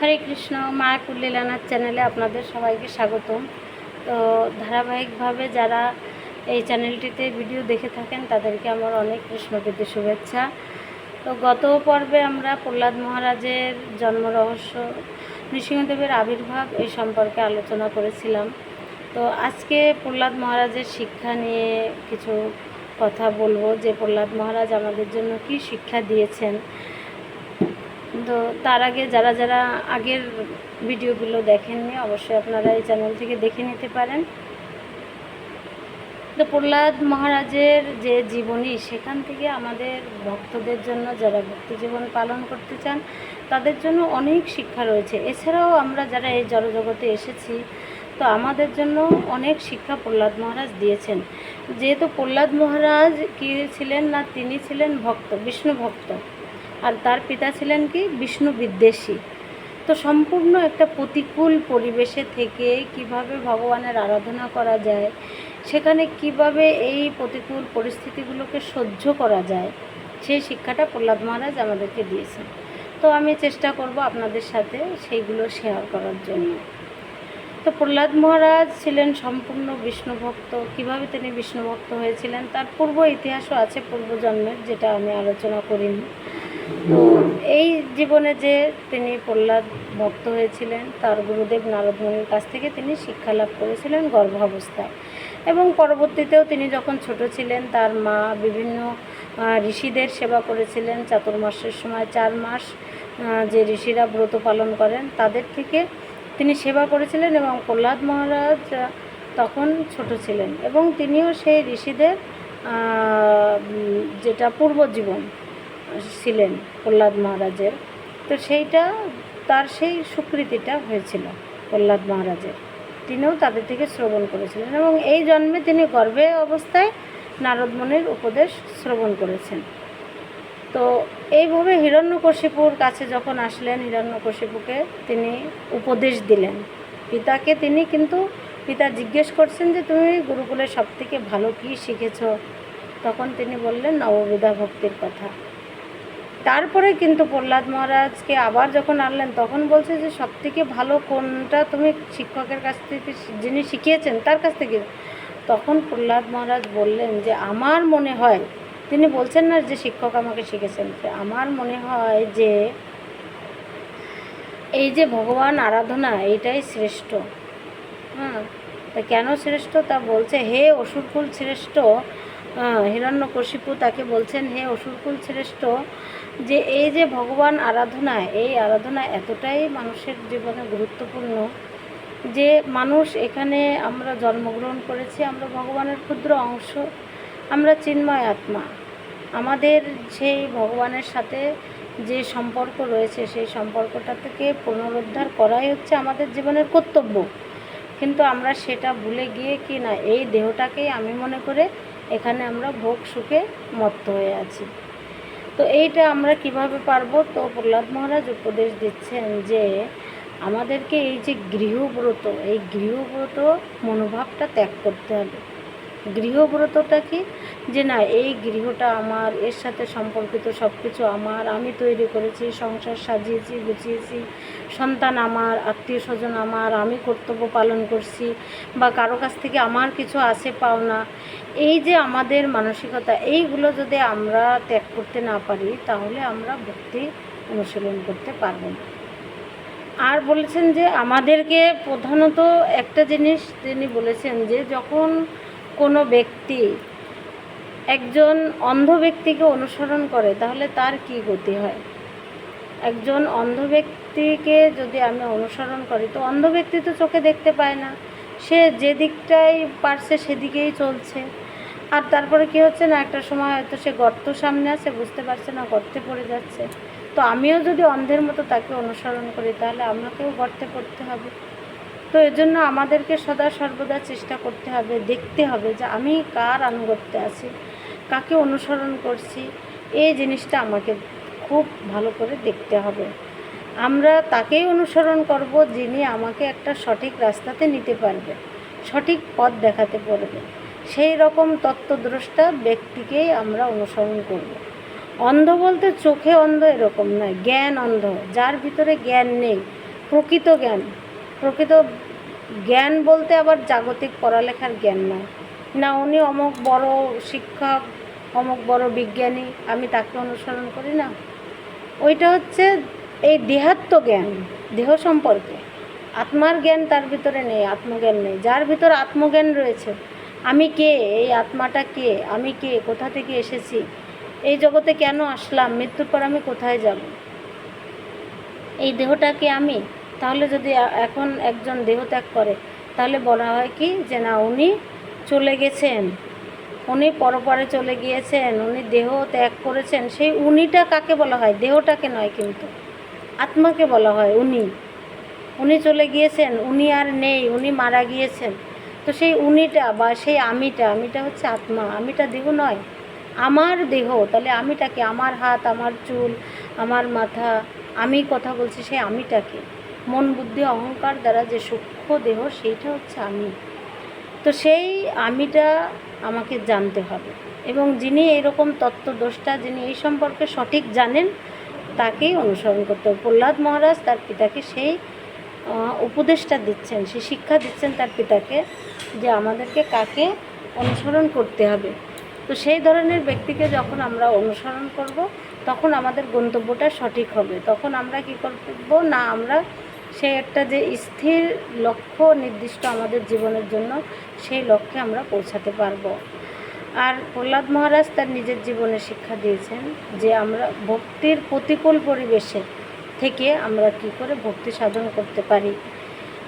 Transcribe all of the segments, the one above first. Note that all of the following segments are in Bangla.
হরে কৃষ্ণ। মায়াপুর লীলানাথ চ্যানেলে আপনাদের সবাইকে স্বাগতম। তো ধারাবাহিকভাবে যারা এই চ্যানেলটিতে ভিডিও দেখে থাকেন তাদেরকে আমার অনেক কৃষ্ণপ্রীতি শুভেচ্ছা। তো গত পর্বে আমরা প্রহ্লাদ মহারাজের জন্ম রহস্য, নৃসিংহদেবের আবির্ভাব এই সম্পর্কে আলোচনা করেছিলাম। তো আজকে প্রহ্লাদ মহারাজের শিক্ষা নিয়ে কিছু কথা বলবো, যে প্রহ্লাদ মহারাজ আমাদের জন্য কী শিক্ষা দিয়েছেন। তো তার আগে যারা যারা আগের ভিডিওগুলো দেখেননি অবশ্যই আপনারা এই চ্যানেল থেকে দেখে নিতে পারেন। তো প্রহ্লাদ মহারাজের যে জীবনী, সেখান থেকে আমাদের ভক্তদের জন্য, যারা ভক্তি জীবন পালন করতে চান তাদের জন্য অনেক শিক্ষা রয়েছে। এছাড়াও আমরা যারা এই জড়জগতে এসেছি, তো আমাদের জন্য অনেক শিক্ষা প্রহ্লাদ মহারাজ দিয়েছেন। যেহেতু প্রহ্লাদ মহারাজ কী ছিলেন না, তিনি ছিলেন ভক্ত, বিষ্ণু ভক্ত, আর তার পিতা ছিলেন কি বিষ্ণু বিদ্বেষী। তো সম্পূর্ণ একটা প্রতিকূল পরিবেশে থেকে কিভাবে ভগবানের আরাধনা করা যায়, সেখানে কিভাবে এই প্রতিকূল পরিস্থিতিগুলোকে সহ্য করা যায়, সেই শিক্ষাটা প্রহ্লাদ মহারাজ আমাদেরকে দিয়েছেন। তো আমি চেষ্টা করব আপনাদের সাথে সেইগুলো শেয়ার করার জন্য। তো প্রহ্লাদ মহারাজ ছিলেন সম্পূর্ণ বিষ্ণু ভক্ত। কীভাবে তিনি বিষ্ণু ভক্ত হয়েছিলেন তার পূর্ব ইতিহাসও আছে, পূর্বজন্মের, যেটা আমি আলোচনা করিনি। তো এই জীবনে যে তিনি প্রহ্লাদ ভক্ত হয়েছিলেন, তার গুরুদেব নারদ মুনির কাছ থেকে তিনি শিক্ষা লাভ করেছিলেন গর্ভাবস্থায়, এবং পরবর্তীতেও তিনি যখন ছোট ছিলেন তার মা বিভিন্ন ঋষিদের সেবা করেছিলেন। চাতুর্মাসের সময় 4 মাস যে ঋষিরা ব্রত পালন করেন তাদের থেকে তিনি সেবা করেছিলেন, এবং প্রহ্লাদ মহারাজ তখন ছোট ছিলেন, এবং তিনিও সেই ঋষিদের যেটা পূর্বজীবন ছিলেন প্রহ্লাদ মহারাজের, তো সেইটা তার সেই স্বীকৃতিটা হয়েছিল প্রহ্লাদ মহারাজের। তিনিও তাদের থেকে শ্রবণ করেছিলেন, এবং এই জন্মে তিনি গর্ভে অবস্থায় নারদ মুনির উপদেশ শ্রবণ করেছেন। তো এইভাবে হিরণ্যকশিপুর কাছে যখন আসলেন, হিরণ্যকশিপুকে তিনি উপদেশ দিলেন পিতাকে। তিনি কিন্তু পিতা জিজ্ঞেস করছেন যে তুমি গুরুকুলে সবথেকে ভালো কী শিখেছ? তখন তিনি বললেন নববিধা ভক্তির কথা। তারপরে কিন্তু প্রহ্লাদ মহারাজকে আবার যখন আনলেন তখন বলছে যে সবথেকে ভালো কোনটা তুমি শিক্ষকের কাছ থেকে, যিনি শিখিয়েছেন তার কাছ থেকে? তখন প্রহ্লাদ মহারাজ বললেন যে আমার মনে হয়, তিনি বলছেন না যে শিক্ষক আমাকে শিখেছেন, আমার মনে হয় যে এই যে ভগবান আরাধনা, এইটাই শ্রেষ্ঠ। তা কেন শ্রেষ্ঠ তা বলছে, হে অসুরকুল শ্রেষ্ঠ। হিরণ্যকশিপু তাকে বলছেন, হে অসুরকুল শ্রেষ্ঠ, যে এই যে ভগবান আরাধনা, এই আরাধনা এতটাই মানুষের জীবনে গুরুত্বপূর্ণ যে মানুষ এখানে আমরা জন্মগ্রহণ করেছি, আমরা ভগবানের ক্ষুদ্র অংশ, আমরা চিন্ময় আত্মা। আমাদের সেই ভগবানের সাথে যে সম্পর্ক রয়েছে, সেই সম্পর্কটা থেকে পুনরুদ্ধার করাই হচ্ছে আমাদের জীবনের কর্তব্য। কিন্তু আমরা সেটা ভুলে গিয়ে কি না, এই দেহটাকেই আমি মনে করে এখানে আমরা ভোগ সুখে মত্ত হয়ে আছি। তো এইটা আমরা কিভাবে পারবো? তো প্রহ্লাদ মহারাজ উপদেশ দিচ্ছেন যে আমাদেরকে এই যে গৃহব্রত, এই গৃহব্রত মনোভাবটা ত্যাগ করতে হবে। গৃহব্রতটা কি, যে না এই গৃহটা আমার, এর সাথে সম্পর্কিত সব কিছু আমার, আমি তৈরি করেছি, সংসার সাজিয়েছি, গুছিয়েছি, সন্তান আমার, আত্মীয় স্বজন আমার, আমি কর্তব্য পালন করছি, বা কারো কাছ থেকে আমার কিছু আছে পাওনা, এই যে আমাদের মানসিকতা, এইগুলো যদি আমরা ত্যাগ করতে না পারি তাহলে আমরা ভক্তি অনুশীলন করতে পারবো না। আর বলেছেন যে আমাদেরকে প্রধানত একটা জিনিস তিনি বলেছেন, যে যখন কোনো ব্যক্তি একজন অন্ধ ব্যক্তিকে অনুসরণ করে তাহলে তার কি গতি হয়। একজন অন্ধ ব্যক্তিকে যদি আমি অনুসরণ করি, তো অন্ধ ব্যক্তি তো চোখে দেখতে পায় না, সে যে দিকটাই পারছে সেদিকেই চলছে। আর তারপরে কি হচ্ছে না, একটা সময় হয়তো সে গর্ত সামনে আছে, বুঝতে পারছে না, গর্তে পড়ে যাচ্ছে। তো আমিও যদি অন্ধের মতো তাকে অনুসরণ করি তাহলে আমাকেও গর্তে পড়তে হবে। তো এজন্য আমাদেরকে সদা সর্বদা চেষ্টা করতে হবে, দেখতে হবে যে আমি কার আনুগত্যে আছি, কাকে অনুসরণ করছি, এই জিনিসটা আমাকে খুব ভালো করে দেখতে হবে। আমরা তাকেই অনুসরণ করব যিনি আমাকে একটা সঠিক রাস্তাতে নিতে পারবে, সঠিক পথ দেখাতে পারবে। সেই রকম তত্ত্বদ্রষ্টা ব্যক্তিকেই আমরা অনুসরণ করব। অন্ধ বলতে চোখে অন্ধ এরকম নয়, জ্ঞান অন্ধ, যার ভিতরে জ্ঞান নেই, প্রকৃত জ্ঞান। প্রকৃত জ্ঞান বলতে আবার জাগতিক পড়ালেখার জ্ঞান নয়, না উনি অমুক বড় শিক্ষক, অমুক বড় বিজ্ঞানী, আমি তাকে অনুসরণ করি না। ওইটা হচ্ছে এই দেহাত্ম জ্ঞান, দেহ সম্পর্কে। আত্মার জ্ঞান তার ভিতরে নেই, আত্মজ্ঞান নেই। যার ভিতর আত্মজ্ঞান রয়েছে, আমি কে, এই আত্মাটা কে, আমি কে, কোথা থেকে এসেছি, এই জগতে কেন আসলাম, মৃত্যুর পর আমি কোথায় যাব, এই দেহটাকে আমি। তাহলে যদি এখন একজন দেহ ত্যাগ করে, তাহলে বলা হয় কি যে না উনি চলে গেছেন, উনি পরপারে চলে গিয়েছেন, উনি দেহ ত্যাগ করেছেন। সেই উনিটা কাকে বলা হয়? দেহটাকে নয়, কিন্তু আত্মাকে বলা হয় উনি। উনি চলে গিয়েছেন, উনি আর নেই, উনি মারা গিয়েছেন। তো সেই উনিটা বা সেই আমিটা হচ্ছে আত্মা, আমিটা দেহ নয়। আমার দেহ, তাহলে আমিটাকে, আমার হাত, আমার চুল, আমার মাথা, আমি কথা বলছি, সেই আমিটাকে মন বুদ্ধি অহংকার দ্বারা যে সূক্ষ্ম দেহ, সেইটা হচ্ছে আমি। তো সেই আমিটা আমাকে জানতে হবে, এবং যিনি এরকম তত্ত্বদ্রষ্টা, যিনি এই সম্পর্কে সঠিক জানেন, তাকেই অনুসরণ করতে হবে। প্রহ্লাদ মহারাজ তার পিতাকে সেই উপদেশটা দিচ্ছেন, সেই শিক্ষা দিচ্ছেন তার পিতাকে, যে আমাদেরকে কাকে অনুসরণ করতে হবে। তো সেই ধরনের ব্যক্তিকে যখন আমরা অনুসরণ করব, তখন আমাদের গন্তব্যটা সঠিক হবে। তখন আমরা কী করব না, আমরা সে একটা যে স্থির লক্ষ্য নির্দিষ্ট আমাদের জীবনের জন্য, সেই লক্ষ্যে আমরা পৌঁছাতে পারবো। আর প্রহ্লাদ মহারাজ তার নিজের জীবনে শিক্ষা দিয়েছেন যে আমরা ভক্তির প্রতিকূল পরিবেশে থেকে আমরা কী করে ভক্তি সাধন করতে পারি।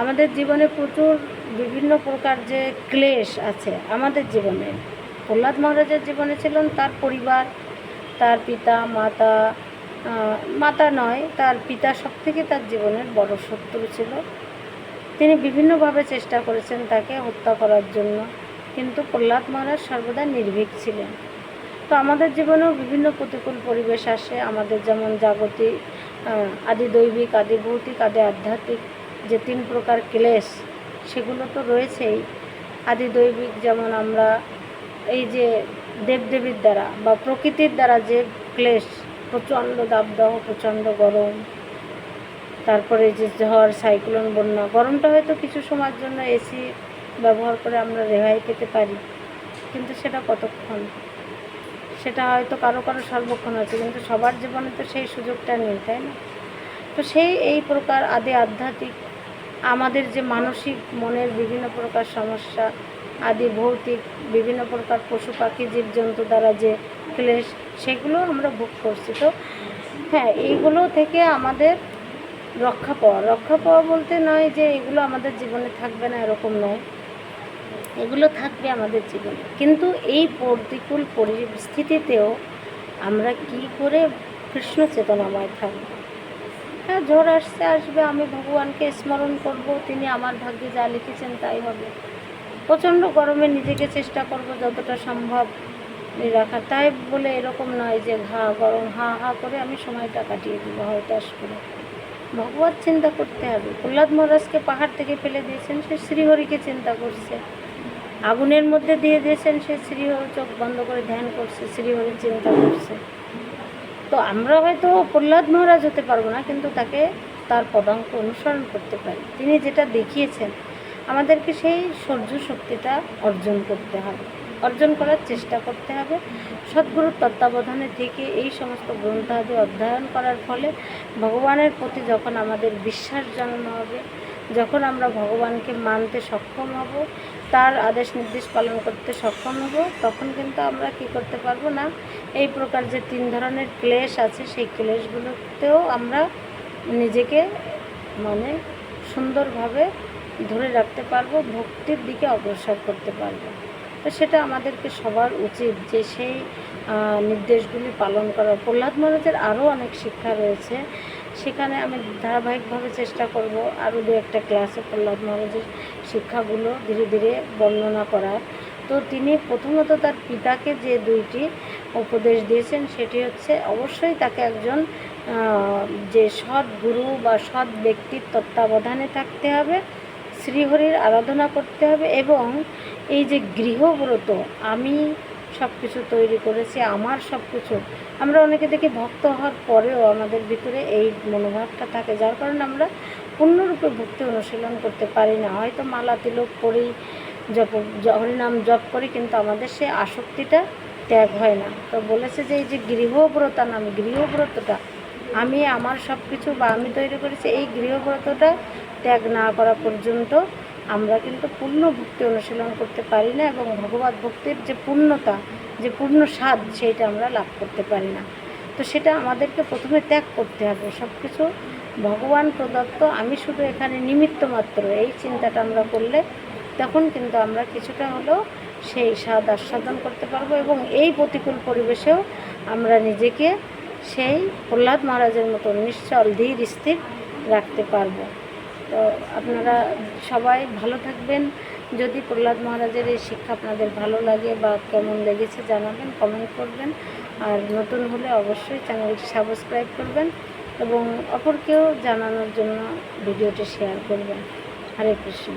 আমাদের জীবনে প্রচুর বিভিন্ন প্রকার যে ক্লেশ আছে আমাদের জীবনে, প্রহ্লাদ মহারাজের জীবনে ছিলেন তার পরিবার, তার পিতা মাতা, মাতা নয়, তার পিতা সবথেকে তার জীবনের বড় শত্রু ছিল। তিনি বিভিন্নভাবে চেষ্টা করেছেন তাকে হত্যা করার জন্য, কিন্তু প্রহ্লাদ মহারাজ সর্বদা নির্ভীক ছিলেন। তো আমাদের জীবনেও বিভিন্ন প্রতিকূল পরিবেশ আসে আমাদের, যেমন জাগতিক, আদি দৈবিক, আদি ভৌতিক, আদি আধ্যাত্মিক যে তিন প্রকার ক্লেশ, সেগুলো তো রয়েছেই। আদি দৈবিক যেমন আমরা এই যে দেবদেবীর দ্বারা বা প্রকৃতির দ্বারা যে ক্লেশ, প্রচণ্ড দাবদাহ, প্রচণ্ড গরম, তারপরে যে ঝড়, সাইক্লোন, বন্যা। গরমটা হয়তো কিছু সময়ের জন্য এসি ব্যবহার করে আমরা রেহাই পেতে পারি, কিন্তু সেটা কতক্ষণ, সেটা হয়তো কারো কারো সর্বক্ষণ আছে, কিন্তু সবার জীবনে তো সেই সুযোগটা নেই, তাই না? তো সেই এই প্রকার আদি আধ্যাত্মিক আমাদের যে মানসিক মনের বিভিন্ন প্রকার সমস্যা, আদি ভৌতিক বিভিন্ন প্রকার পশু পাখি জীবজন্তু দ্বারা যে ক্লেশ, সেগুলো আমরা ভোগ করছি। তো হ্যাঁ, এইগুলো থেকে আমাদের রক্ষা পাওয়া বলতে নয় যে এগুলো আমাদের জীবনে থাকবে না, এরকম নয়, এগুলো থাকবে আমাদের জীবনে। কিন্তু এই প্রতিকূল পরিস্থিতিতেও আমরা কি করে কৃষ্ণ চেতনাময় থাকব। হ্যাঁ, ঝড় আসছে, আসবে, আমি ভগবানকে স্মরণ করব, তিনি আমার ভাগ্যে যা লিখেছেন তাই হবে। প্রচণ্ড গরমে নিজেকে চেষ্টা করব যতটা সম্ভব রাখার, তাই বলে এরকম নয় যে গরম হা হা করে আমি সময়টা কাটিয়ে দেবো হতাশ করে। ভগবত চিন্তা করতে হবে। প্রহ্লাদ মহারাজকে পাহাড় থেকে ফেলে দিয়েছেন, সে শ্রীহরিকে চিন্তা করছে। আগুনের মধ্যে দিয়ে দিয়েছেন, সে শ্রীহরি, চোখ বন্ধ করে ধ্যান করছে, শ্রীহরি চিন্তা করছে। তো আমরা হয়তো প্রহ্লাদ মহারাজ হতে পারবো না, কিন্তু তাকে, তার পদাঙ্ক অনুসরণ করতে পারি। তিনি যেটা দেখিয়েছেন, আমাদেরকে সেই সহ্য শক্তিটা অর্জন করতে হবে, অর্জন করার চেষ্টা করতে হবে। সদ্গুরুর তত্ত্বাবধানে থেকে এই সমস্ত গ্রন্থাদি অধ্যয়ন করার ফলে ভগবানের প্রতি যখন আমাদের বিশ্বাস জন্মাবে, যখন আমরা ভগবানকে মানতে সক্ষম হব, তার আদেশ নির্দেশ পালন করতে সক্ষম হব, তখন কিন্তু আমরা কি করতে পারবো না, এই প্রকার যে তিন ধরনের ক্লেশ আছে, সেই ক্লেশগুলোতেও আমরা নিজেকে মানে সুন্দরভাবে ধরে রাখতে পারবো, ভক্তির দিকে অগ্রসর করতে পারবো। তো সেটা আমাদেরকে সবার উচিত যে সেই নির্দেশগুলি পালন করা। প্রহ্লাদ মহারাজের আরও অনেক শিক্ষা রয়েছে, সেখানে আমি ধারাবাহিকভাবে চেষ্টা করব আরও দু একটা ক্লাসে প্রহ্লাদ মহারাজের শিক্ষাগুলো ধীরে ধীরে বর্ণনা করার। তো তিনি প্রথমত তার পিতাকে যে দুইটি উপদেশ দিয়েছেন, সেটি হচ্ছে অবশ্যই তাকে একজন যে সৎ গুরু বা সৎ ব্যক্তির তত্ত্বাবধানে থাকতে হবে, শ্রীহরির আরাধনা করতে হবে, এবং এই যে গৃহব্রত, আমি সব কিছু তৈরি করেছি, আমার সব কিছু, আমরা অনেকে দেখি ভক্ত হওয়ার পরেও আমাদের ভিতরে এই মনোভাবটা থাকে, যার কারণে আমরা পূর্ণরূপে ভক্তি অনুশীলন করতে পারি না। হয়তো মালা তিলক পরেই হরিনাম জপ করি, কিন্তু আমাদের সে আসক্তিটা ত্যাগ হয় না। তো বলেছে যে এই যে গৃহব্রতা নাম, গৃহব্রতটা আমি আমার সব কিছু বা আমি তৈরি করেছি, এই গৃহব্রতটা ত্যাগ না করা পর্যন্ত আমরা কিন্তু পূর্ণ ভক্তি অনুশীলন করতে পারি না, এবং ভগবত ভক্তির যে পূর্ণতা, যে পূর্ণ স্বাদ, সেইটা আমরা লাভ করতে পারি না। তো সেটা আমাদেরকে প্রথমে ত্যাগ করতে হবে। সব কিছু ভগবান প্রদত্ত, আমি শুধু এখানে নিমিত্ত মাত্র, এই চিন্তাটা আমরা করলে তখন কিন্তু আমরা কিছুটা হলেও সেই স্বাদ আস্বাদন করতে পারবো, এবং এই প্রতিকূল পরিবেশেও আমরা নিজেকে সেই প্রহ্লাদ মহারাজের মতো নিশ্চল ধীর স্থির রাখতে পারবো। তো আপনারা সবাই ভালো থাকবেন। যদি প্রহ্লাদ মহারাজের এই শিক্ষা আপনাদের ভালো লাগে বা কেমন লেগেছে জানাবেন, কমেন্ট করবেন। আর নতুন হলে অবশ্যই চ্যানেলটি সাবস্ক্রাইব করবেন এবং অপরকেও জানানোর জন্য ভিডিওটি শেয়ার করবেন। হরে কৃষ্ণ।